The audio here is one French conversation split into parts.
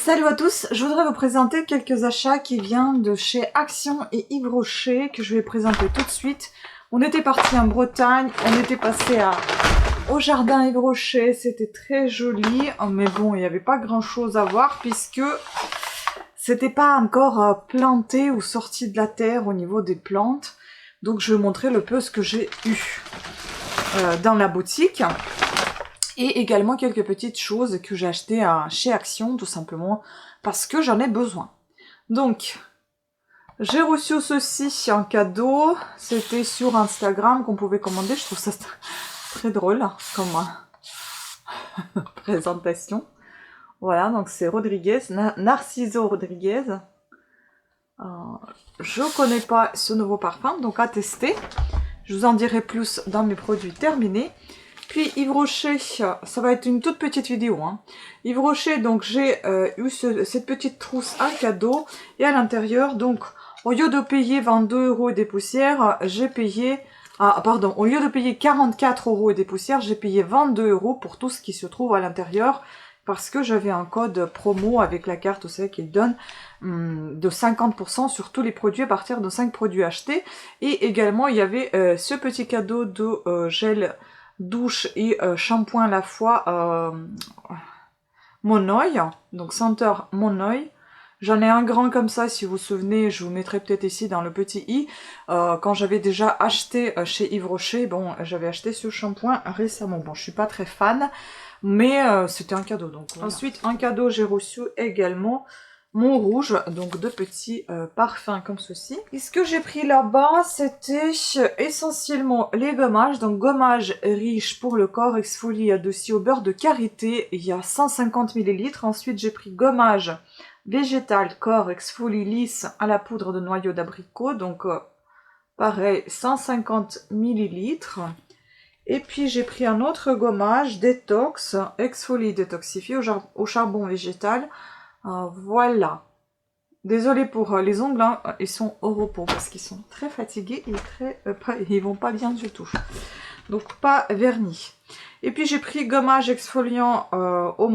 Salut à tous, je voudrais vous présenter quelques achats qui viennent de chez Action et Yves Rocher que je vais présenter tout de suite. On était parti en Bretagne, on était passé au jardin Yves Rocher, c'était très joli, mais bon, il n'y avait pas grand chose à voir puisque c'était pas encore planté ou sorti de la terre au niveau des plantes. Donc je vais vous montrer le peu ce que j'ai eu dans la boutique. Et également quelques petites choses que j'ai achetées chez Action, tout simplement, parce que j'en ai besoin. Donc, j'ai reçu ceci en cadeau. C'était sur Instagram qu'on pouvait commander. Je trouve ça très drôle comme présentation. Voilà, donc c'est Rodriguez, Narciso Rodriguez. Je connais pas ce nouveau parfum, donc à tester. Je vous en dirai plus dans mes produits terminés. Puis Yves Rocher, ça va être une toute petite vidéo. Hein. Yves Rocher, donc j'ai eu cette petite trousse en cadeau. Et à l'intérieur, donc au lieu de payer 22 € et des poussières, j'ai payé... Ah pardon, au lieu de payer 44 € et des poussières, j'ai payé 22 € pour tout ce qui se trouve à l'intérieur. Parce que j'avais un code promo avec la carte, vous savez, qu'il donne de 50% sur tous les produits à partir de 5 produits achetés. Et également, il y avait ce petit cadeau de gel douche et shampoing à la fois Monoï, donc senteur Monoï. J'en ai un grand comme ça, si vous vous souvenez, je vous mettrai peut-être ici dans le petit i. Quand j'avais déjà acheté chez Yves Rocher, bon, j'avais acheté ce shampoing récemment. Bon, je suis pas très fan, mais c'était un cadeau. Donc voilà. Ensuite, un cadeau, j'ai reçu également mon rouge, donc deux petits parfums comme ceci. Et ce que j'ai pris là-bas, c'était essentiellement les gommages. Donc gommage riche pour le corps, exfolie adouci au beurre de karité. Il y a 150 ml. Ensuite, j'ai pris gommage végétal corps, exfolie lisse à la poudre de noyau d'abricot. Donc pareil, 150 ml. Et puis j'ai pris un autre gommage détox, exfolie détoxifié au charbon végétal. Voilà. Désolée pour les ongles, hein. Ils sont au repos parce qu'ils sont très fatigués et ils vont pas bien du tout. Donc pas vernis. Et puis j'ai pris gommage exfoliant au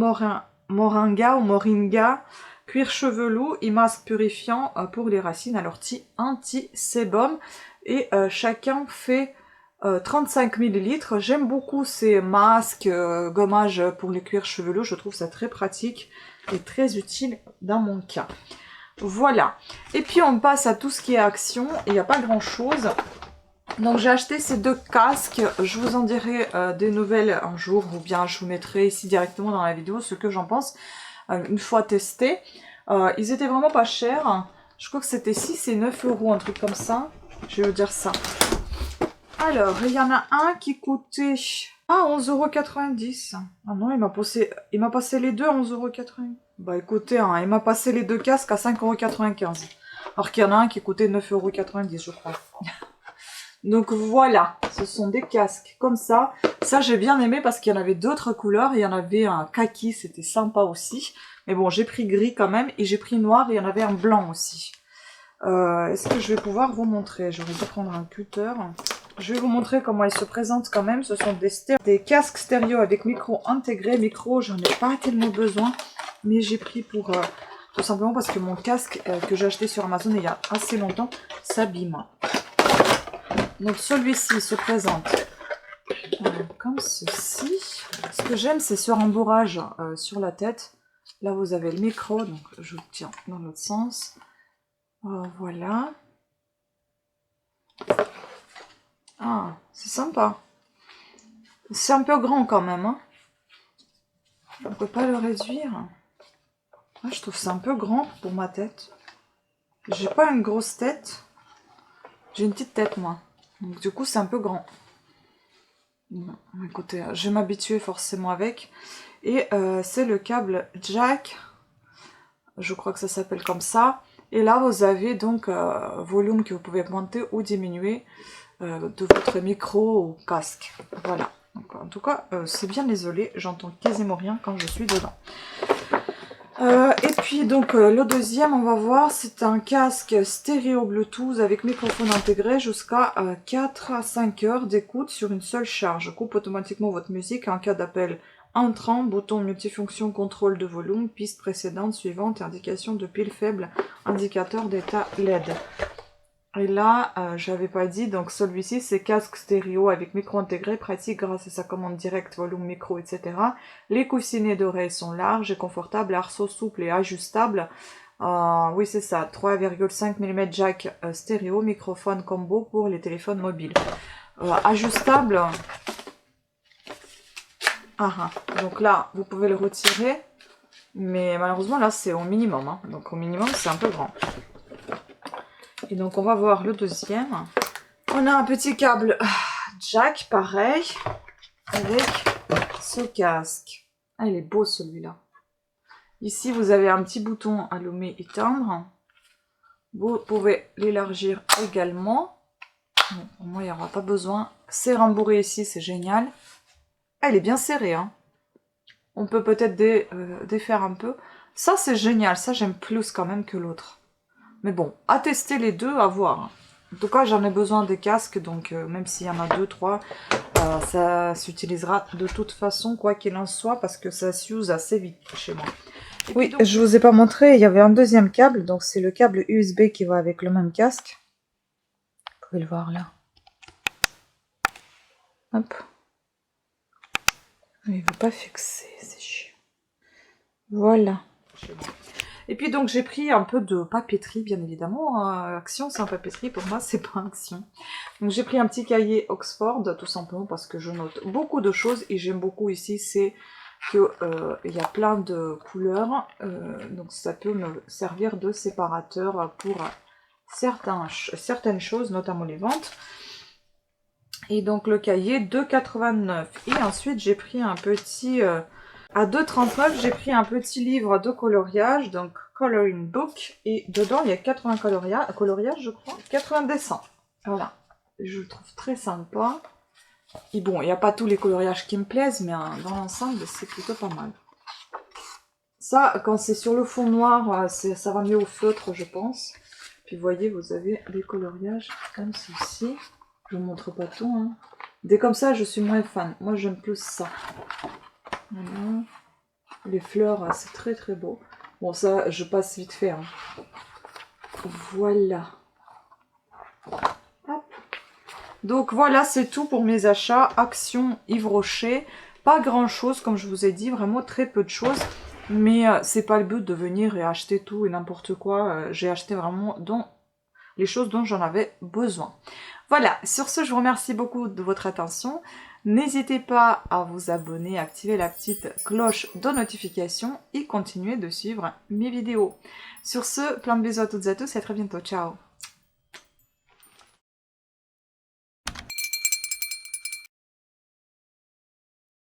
moringa, cuir chevelu et masque purifiant pour les racines à l'ortie anti-sébum. Et chacun fait 35 ml. J'aime beaucoup ces masques, gommage pour les cuirs chevelus. Je trouve ça très pratique et très utile dans mon cas. Voilà. Et puis on passe à tout ce qui est Action. Il n'y a pas grand chose. Donc j'ai acheté ces deux casques. Je vous en dirai des nouvelles un jour, ou bien je vous mettrai ici directement dans la vidéo ce que j'en pense une fois testé. Ils étaient vraiment pas chers. Je crois que c'était 6 et 9 €, un truc comme ça. Je vais vous dire ça. Alors, il y en a un qui coûtait 11,90 €. Ah non, il m'a passé les deux à 11,90 €. Bah écoutez, hein, il m'a passé les deux casques à 5,95 €. Alors qu'il y en a un qui coûtait 9,90 €, je crois. Donc voilà, ce sont des casques comme ça. Ça, j'ai bien aimé parce qu'il y en avait d'autres couleurs. Il y en avait un kaki, c'était sympa aussi. Mais bon, j'ai pris gris quand même. Et j'ai pris noir et il y en avait un blanc aussi. Est-ce que je vais pouvoir vous montrer? J'aurais dû prendre un cutter. Je vais vous montrer comment ils se présentent quand même. Ce sont des casques stéréo avec micro intégré. Micro, j'en ai pas tellement besoin. Mais j'ai pris pour... tout simplement parce que mon casque que j'ai acheté sur Amazon il y a assez longtemps s'abîme. Donc celui-ci se présente comme ceci. Ce que j'aime, c'est ce rembourrage sur la tête. Là, vous avez le micro. Donc je le tiens dans l'autre sens. Voilà. Ah, c'est sympa. C'est un peu grand quand même. Hein. On ne peut pas le réduire. Ah, je trouve ça un peu grand pour ma tête. J'ai pas une grosse tête. J'ai une petite tête, moi. Donc du coup, c'est un peu grand. Bon, écoutez, je vais m'habituer forcément avec. Et c'est le câble jack. Je crois que ça s'appelle comme ça. Et là, vous avez donc volume que vous pouvez augmenter ou diminuer de votre micro ou casque. Voilà. Donc, en tout cas, c'est bien isolé. J'entends quasiment rien quand je suis dedans. Et puis, donc, le deuxième, on va voir, c'est un casque stéréo Bluetooth avec microphone intégré jusqu'à 4 à 5 heures d'écoute sur une seule charge. Coupe automatiquement votre musique en cas d'appel Entrant, bouton multifonction contrôle de volume, piste précédente, suivante, indication de pile faible, indicateur d'état LED. Et là, j'avais pas dit, donc celui-ci c'est casque stéréo avec micro intégré, pratique grâce à sa commande directe, volume, micro, etc. Les coussinets d'oreilles sont larges et confortables, arceaux souples et ajustables. Oui c'est ça, 3,5 mm jack stéréo, microphone combo pour les téléphones mobiles. Ajustable. Donc là, vous pouvez le retirer, mais malheureusement là c'est au minimum, hein. Donc au minimum c'est un peu grand. Et donc on va voir le deuxième. On a un petit câble jack, pareil, avec ce casque. Ah, il est beau celui-là. Ici, vous avez un petit bouton allumer éteindre. Vous pouvez l'élargir également. Bon, pour moi, il n'y aura pas besoin. C'est rembourré ici, c'est génial. Ah, il est bien serré, hein. On peut peut-être défaire un peu. Ça, c'est génial. Ça, j'aime plus quand même que l'autre. Mais bon, à tester les deux, à voir. En tout cas, j'en ai besoin des casques, donc même s'il y en a 2, 3, ça s'utilisera de toute façon, quoi qu'il en soit, parce que ça s'use assez vite chez moi. Et oui, donc, je vous ai pas montré, il y avait un deuxième câble, donc c'est le câble USB qui va avec le même casque. Vous pouvez le voir là. Hop. Il veut pas fixer, c'est chiant. Voilà. Et puis donc j'ai pris un peu de papeterie, bien évidemment. Action sans papeterie, pour moi, c'est pas Action. Donc j'ai pris un petit cahier Oxford, tout simplement parce que je note beaucoup de choses. Et j'aime beaucoup ici, c'est que il y a plein de couleurs. Donc ça peut me servir de séparateur pour certaines choses, notamment les ventes. Et donc le cahier 2,89. Et ensuite j'ai pris un petit... à 2,39, j'ai pris un petit livre de coloriage, donc Coloring Book, et dedans il y a 80 coloriages, je crois, 80 dessins. Voilà, je le trouve très sympa. Et bon, il n'y a pas tous les coloriages qui me plaisent, mais dans l'ensemble, c'est plutôt pas mal. Ça, quand c'est sur le fond noir, ça va mieux au feutre, je pense. Puis vous voyez, vous avez des coloriages comme ceci. Je vous montre pas tout, hein. Dès comme ça, je suis moins fan. Moi, j'aime plus ça. Voilà. Les fleurs, c'est très très beau. Bon, ça, je passe vite fait, hein. Voilà. Hop. Donc voilà, c'est tout pour mes achats. Action Yves Rocher. Pas grand chose, comme je vous ai dit, vraiment très peu de choses. Mais c'est pas le but de venir et acheter tout et n'importe quoi. J'ai acheté vraiment les choses dont j'en avais besoin. Voilà, sur ce, je vous remercie beaucoup de votre attention. N'hésitez pas à vous abonner, activer la petite cloche de notification et continuer de suivre mes vidéos. Sur ce, plein de bisous à toutes et à tous et à très bientôt. Ciao!